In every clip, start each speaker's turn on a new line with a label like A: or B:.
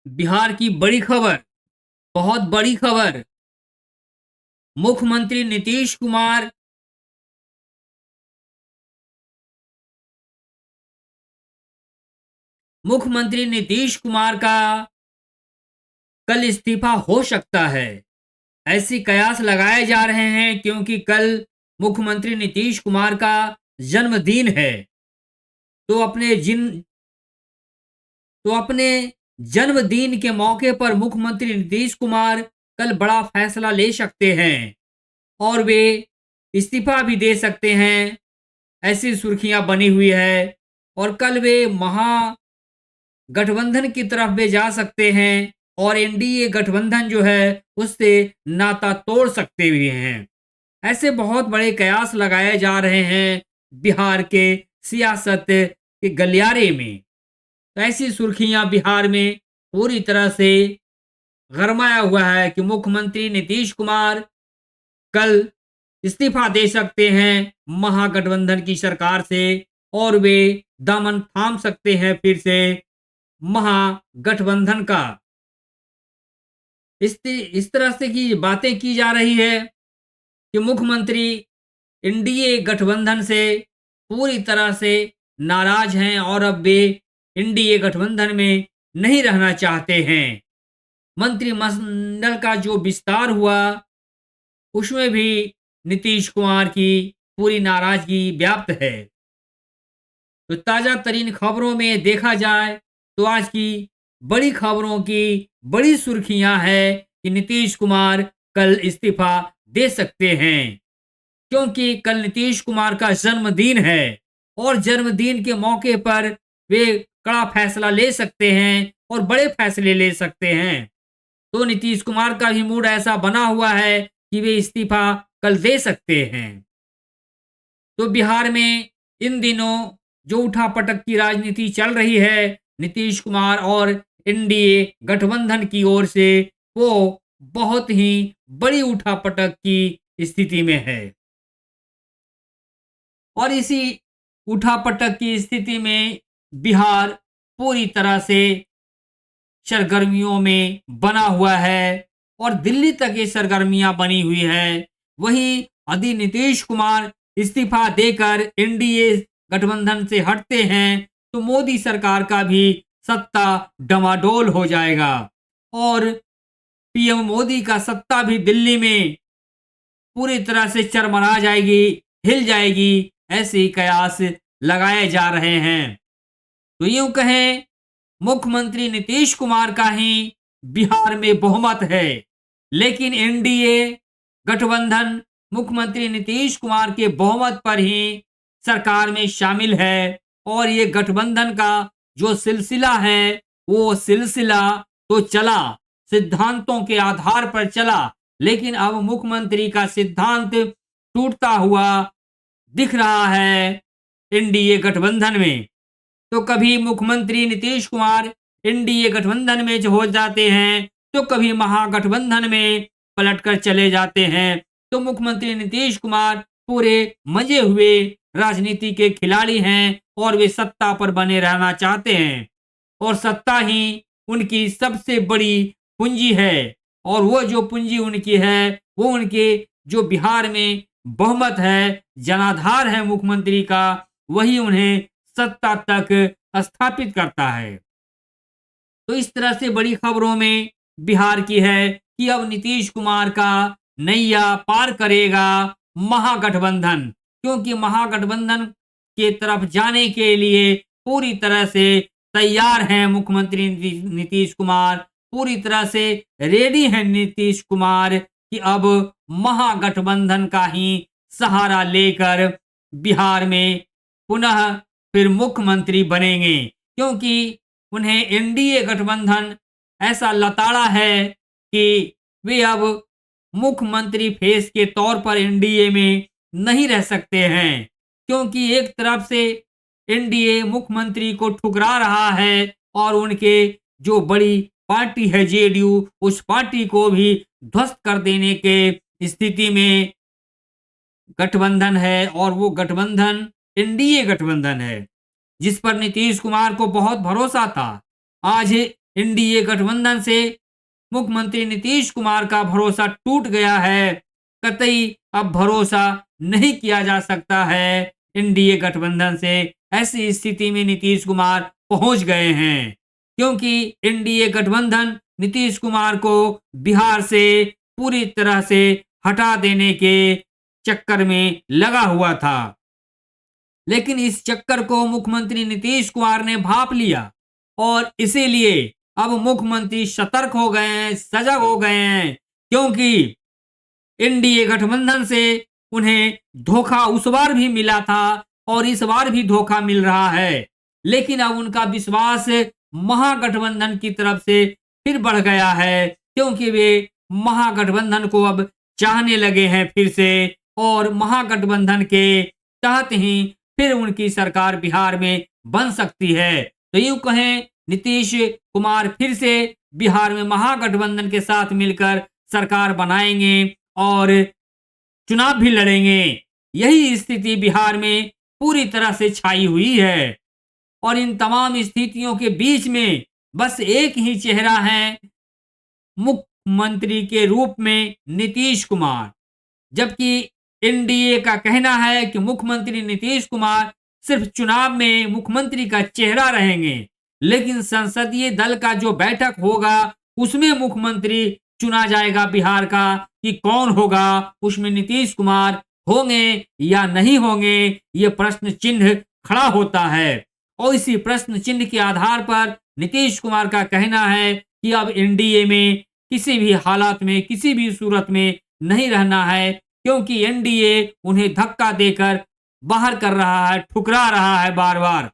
A: बिहार की बड़ी खबर, बहुत बड़ी खबर। मुख्यमंत्री नीतीश कुमार मुख्यमंत्री नीतीश कुमार का कल इस्तीफा हो सकता है। ऐसी कयास लगाए जा रहे हैं क्योंकि कल मुख्यमंत्री नीतीश कुमार का जन्मदिन है। तो अपने जिन तो अपने जन्मदिन के मौके पर मुख्यमंत्री नीतीश कुमार कल बड़ा फैसला ले सकते हैं और वे इस्तीफा भी दे सकते हैं। ऐसी सुर्खियां बनी हुई है और कल वे महागठबंधन की तरफ वे जा सकते हैं और एनडीए गठबंधन जो है उससे नाता तोड़ सकते भी हैं। ऐसे बहुत बड़े कयास लगाए जा रहे हैं बिहार के सियासत के गलियारे में। तो ऐसी सुर्खियां बिहार में पूरी तरह से गरमाया हुआ है कि मुख्यमंत्री नीतीश कुमार कल इस्तीफा दे सकते हैं महागठबंधन की सरकार से और वे दामन थाम सकते हैं फिर से महागठबंधन का। इस तरह से की बातें की जा रही है कि मुख्यमंत्री एनडीए गठबंधन से पूरी तरह से नाराज हैं और अब वे एनडीए गठबंधन में नहीं रहना चाहते हैं। मंत्रिमंडल का जो विस्तार हुआ उसमें भी नीतीश कुमार की पूरी नाराजगी व्याप्त है। तो ताजा तरीन खबरों में देखा जाए तो आज की बड़ी खबरों की बड़ी सुर्खियां है कि नीतीश कुमार कल इस्तीफा दे सकते हैं क्योंकि कल नीतीश कुमार का जन्मदिन है और जन्मदिन के मौके पर वे कड़ा फैसला ले सकते हैं और बड़े फैसले ले सकते हैं। तो नीतीश कुमार का भी मूड ऐसा बना हुआ है कि वे इस्तीफा कल दे सकते हैं। तो बिहार में इन दिनों जो उठापटक की राजनीति चल रही है नीतीश कुमार और एनडीए गठबंधन की ओर से, वो बहुत ही बड़ी उठापटक की स्थिति में है और इसी उठापटक की स्थिति में बिहार पूरी तरह से सरगर्मियों में बना हुआ है और दिल्ली तक ये सरगर्मियां बनी हुई है। वहीं यदि नीतीश कुमार इस्तीफा देकर एनडीए गठबंधन से हटते हैं तो मोदी सरकार का भी सत्ता डमाडोल हो जाएगा और पीएम मोदी का सत्ता भी दिल्ली में पूरी तरह से चरमरा जाएगी, हिल जाएगी। ऐसे ही कयास लगाए जा रहे हैं। तो यूं कहें मुख्यमंत्री नीतीश कुमार का ही बिहार में बहुमत है, लेकिन एनडीए गठबंधन मुख्यमंत्री नीतीश कुमार के बहुमत पर ही सरकार में शामिल है और ये गठबंधन का जो सिलसिला है वो सिलसिला तो चला, सिद्धांतों के आधार पर चला, लेकिन अब मुख्यमंत्री का सिद्धांत टूटता हुआ दिख रहा है एनडीए गठबंधन में। तो कभी मुख्यमंत्री नीतीश कुमार एनडीए गठबंधन में हो जाते हैं तो कभी महागठबंधन में पलटकर चले जाते हैं। तो मुख्यमंत्री नीतीश कुमार पूरे मजे हुए राजनीति के खिलाड़ी हैं और वे सत्ता पर बने रहना चाहते हैं और सत्ता ही उनकी सबसे बड़ी पूंजी है और वो जो पूंजी उनकी है वो उनके जो बिहार में बहुमत है, जनाधार है मुख्यमंत्री का, वही उन्हें सत्ता तक स्थापित करता है। तो इस तरह से बड़ी खबरों में बिहार की है कि अब नीतीश कुमार का नैया पार करेगा महागठबंधन, क्योंकि महागठबंधन के तरफ जाने के लिए पूरी तरह से तैयार हैं मुख्यमंत्री नीतीश कुमार, पूरी तरह से रेडी हैं नीतीश कुमार कि अब महागठबंधन का ही सहारा लेकर बिहार में पुनः फिर मुख्यमंत्री बनेंगे, क्योंकि उन्हें एनडीए गठबंधन ऐसा लताड़ा है कि वे अब मुख्यमंत्री फेस के तौर पर एनडीए में नहीं रह सकते हैं, क्योंकि एक तरफ से एनडीए मुख्यमंत्री को ठुकरा रहा है और उनके जो बड़ी पार्टी है जेडीयू, उस पार्टी को भी ध्वस्त कर देने के स्थिति में गठबंधन है और वो गठबंधन एनडीए गठबंधन है जिस पर नीतीश कुमार को बहुत भरोसा था। आज एनडीए गठबंधन से मुख्यमंत्री नीतीश कुमार का भरोसा टूट गया है। कतई अब भरोसा नहीं किया जा सकता है एनडीए गठबंधन से। ऐसी स्थिति में नीतीश कुमार पहुंच गए हैं, क्योंकि एनडीए गठबंधन नीतीश कुमार को बिहार से पूरी तरह से हटा देने के चक्कर में लगा हुआ था। लेकिन इस चक्कर को मुख्यमंत्री नीतीश कुमार ने भांप लिया और इसीलिए अब मुख्यमंत्री सतर्क हो गए हैं, सजग हो गए हैं, क्योंकि एनडीए गठबंधन से उन्हें धोखा उस बार भी मिला था और इस बार भी धोखा मिल रहा है। लेकिन अब उनका विश्वास महागठबंधन की तरफ से फिर बढ़ गया है, क्योंकि वे महागठबंधन को अब चाहने लगे हैं फिर से, और महागठबंधन के तहत ही फिर उनकी सरकार बिहार में बन सकती है। तो यूं कहें, नीतीश कुमार फिर से बिहार में महागठबंधन के साथ मिलकर सरकार बनाएंगे और चुनाव भी लड़ेंगे। यही स्थिति बिहार में पूरी तरह से छाई हुई है। और इन तमाम स्थितियों के बीच में बस एक ही चेहरा है मुख्यमंत्री के रूप में, नीतीश कुमार। जबकि एनडीए का कहना है कि मुख्यमंत्री नीतीश कुमार सिर्फ चुनाव में मुख्यमंत्री का चेहरा रहेंगे, लेकिन संसदीय दल का जो बैठक होगा उसमें मुख्यमंत्री चुना जाएगा बिहार का कि कौन होगा, उसमें नीतीश कुमार होंगे या नहीं होंगे, ये प्रश्न चिन्ह खड़ा होता है। और इसी प्रश्न चिन्ह के आधार पर नीतीश कुमार का कहना है कि अब एनडीए में किसी भी हालात में, किसी भी सूरत में नहीं रहना है, क्योंकि एनडीए उन्हें धक्का देकर बाहर कर रहा है, ठुकरा रहा है बार बार।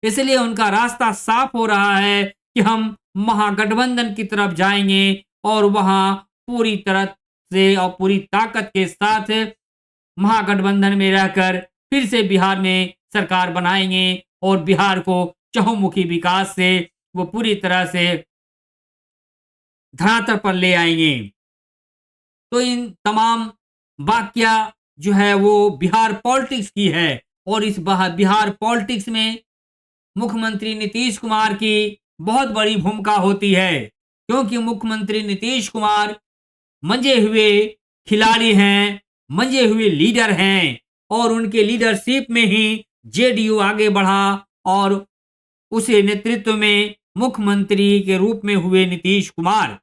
A: इसलिए उनका रास्ता साफ हो रहा है कि हम महागठबंधन की तरफ जाएंगे और वहां पूरी तरह से और पूरी ताकत के साथ महागठबंधन में रहकर फिर से बिहार में सरकार बनाएंगे और बिहार को चहुमुखी विकास से वो पूरी तरह से धरातल पर ले आएंगे। तो इन तमाम वाकया जो है वो बिहार पॉलिटिक्स की है, और इस बिहार पॉलिटिक्स में मुख्यमंत्री नीतीश कुमार की बहुत बड़ी भूमिका होती है, क्योंकि मुख्यमंत्री नीतीश कुमार मंजे हुए खिलाड़ी हैं, मंजे हुए लीडर हैं, और उनके लीडरशिप में ही जेडीयू आगे बढ़ा और उसे नेतृत्व में मुख्यमंत्री के रूप में हुए नीतीश कुमार।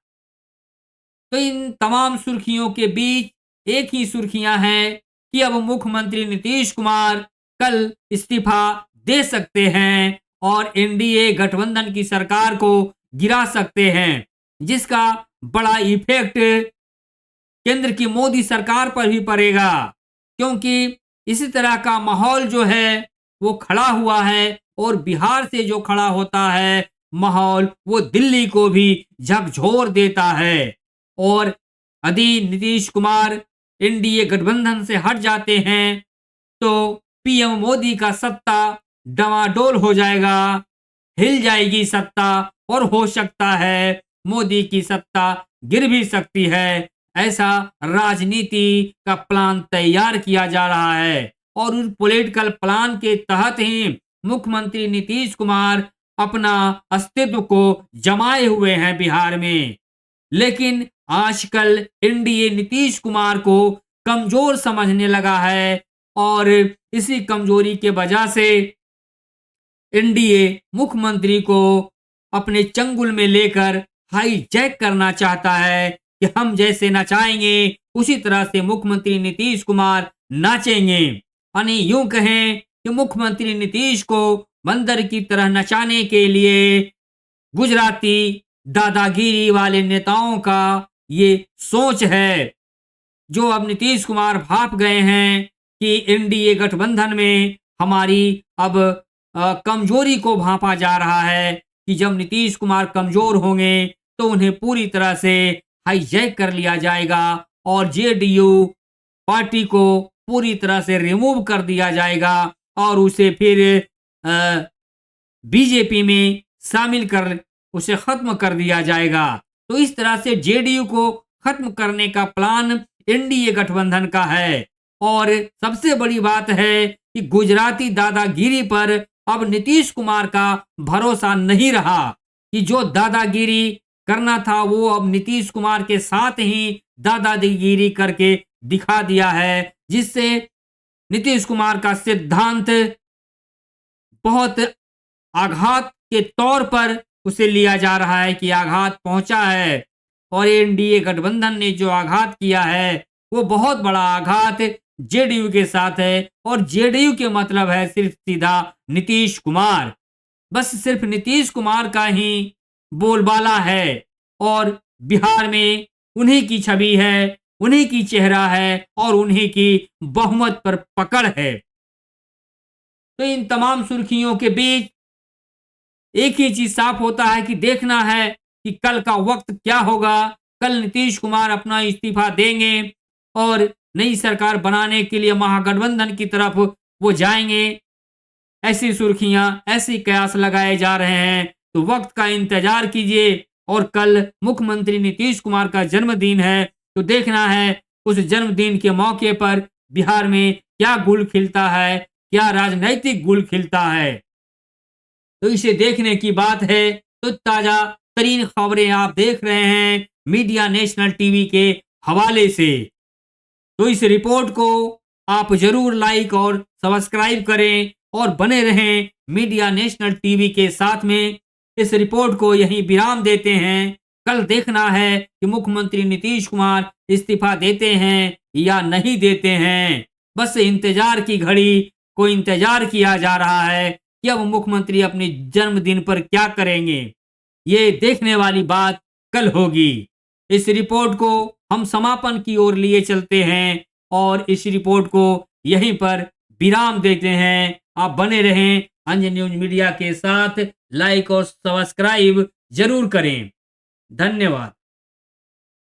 A: तो इन तमाम सुर्खियों के बीच एक ही सुर्खियां हैं कि अब मुख्यमंत्री नीतीश कुमार कल इस्तीफा दे सकते हैं और एनडीए गठबंधन की सरकार को गिरा सकते हैं, जिसका बड़ा इफेक्ट केंद्र की मोदी सरकार पर भी पड़ेगा, क्योंकि इसी तरह का माहौल जो है वो खड़ा हुआ है, और बिहार से जो खड़ा होता है माहौल वो दिल्ली को भी झकझोर देता है। और यदि नीतीश कुमार एनडीए गठबंधन से हट जाते हैं तो पीएम मोदी का सत्ता डमाडोल हो जाएगा, हिल जाएगी सत्ता, और हो सकता है मोदी की सत्ता गिर भी सकती है। ऐसा राजनीति का प्लान तैयार किया जा रहा है, और उस पॉलिटिकल प्लान के तहत ही मुख्यमंत्री नीतीश कुमार अपना अस्तित्व को जमाए हुए हैं बिहार में। लेकिन आजकल एनडीए नीतीश कुमार को कमजोर समझने लगा है, और इसी कमजोरी के वजह से एनडीए मुख्यमंत्री को अपने चंगुल में लेकर हाईजैक करना चाहता है कि हम जैसे नचाएंगे उसी तरह से मुख्यमंत्री नीतीश कुमार नाचेंगे। यानी यूं कहें कि मुख्यमंत्री नीतीश को बंदर की तरह नचाने के लिए गुजराती दादागिरी वाले नेताओं का ये सोच है, जो अब नीतीश कुमार भाप गए हैं कि एनडीए गठबंधन में हमारी अब कमजोरी को भांपा जा रहा है कि जब नीतीश कुमार कमजोर होंगे तो उन्हें पूरी तरह से हाईजैक कर लिया जाएगा और जेडीयू पार्टी को पूरी तरह से रिमूव कर दिया जाएगा और उसे फिर बीजेपी में शामिल कर उसे खत्म कर दिया जाएगा। तो इस तरह से जेडीयू को खत्म करने का प्लान एनडीए गठबंधन का है। और सबसे बड़ी बात है कि गुजराती दादागिरी पर अब नीतीश कुमार का भरोसा नहीं रहा, कि जो दादागिरी करना था वो अब नीतीश कुमार के साथ ही दादागिरी करके दिखा दिया है, जिससे नीतीश कुमार का सिद्धांत बहुत आघात के तौर पर उसे लिया जा रहा है कि आघात पहुंचा है। और एनडीए गठबंधन ने जो आघात किया है वो बहुत बड़ा आघात जेडीयू के साथ है, और जेडीयू के मतलब है सिर्फ सीधा नीतीश कुमार। बस सिर्फ नीतीश कुमार का ही बोलबाला है, और बिहार में उन्हीं की छवि है, उन्हीं की चेहरा है, और उन्हीं की बहुमत पर पकड़ है। तो इन तमाम सुर्खियों के बीच एक ही चीज साफ होता है कि देखना है कि कल का वक्त क्या होगा। कल नीतीश कुमार अपना इस्तीफा देंगे और नई सरकार बनाने के लिए महागठबंधन की तरफ वो जाएंगे। ऐसी सुर्खियां, ऐसी कयास लगाए जा रहे हैं, तो वक्त का इंतजार कीजिए। और कल मुख्यमंत्री नीतीश कुमार का जन्मदिन है, तो देखना है उस जन्मदिन के मौके पर बिहार में क्या गुल खिलता है, क्या राजनैतिक गुल खिलता है। तो इसे देखने की बात है। तो ताजा तरीन खबरें आप देख रहे हैं मीडिया नेशनल टीवी के हवाले से। तो इस रिपोर्ट को आप जरूर लाइक और सब्सक्राइब करें और बने रहें मीडिया नेशनल टीवी के साथ में। इस रिपोर्ट को यहीं विराम देते हैं। कल देखना है कि मुख्यमंत्री नीतीश कुमार इस्तीफा देते हैं या नहीं देते हैं। बस इंतजार की घड़ी को इंतजार किया जा रहा है कि अब मुख्यमंत्री अपने जन्मदिन पर क्या करेंगे। ये देखने वाली बात कल होगी। इस रिपोर्ट को हम समापन की ओर लिए चलते हैं और इस रिपोर्ट को यहीं पर विराम देते हैं। आप बने रहें अंजन न्यूज मीडिया के साथ, लाइक और सब्सक्राइब जरूर करें। धन्यवाद।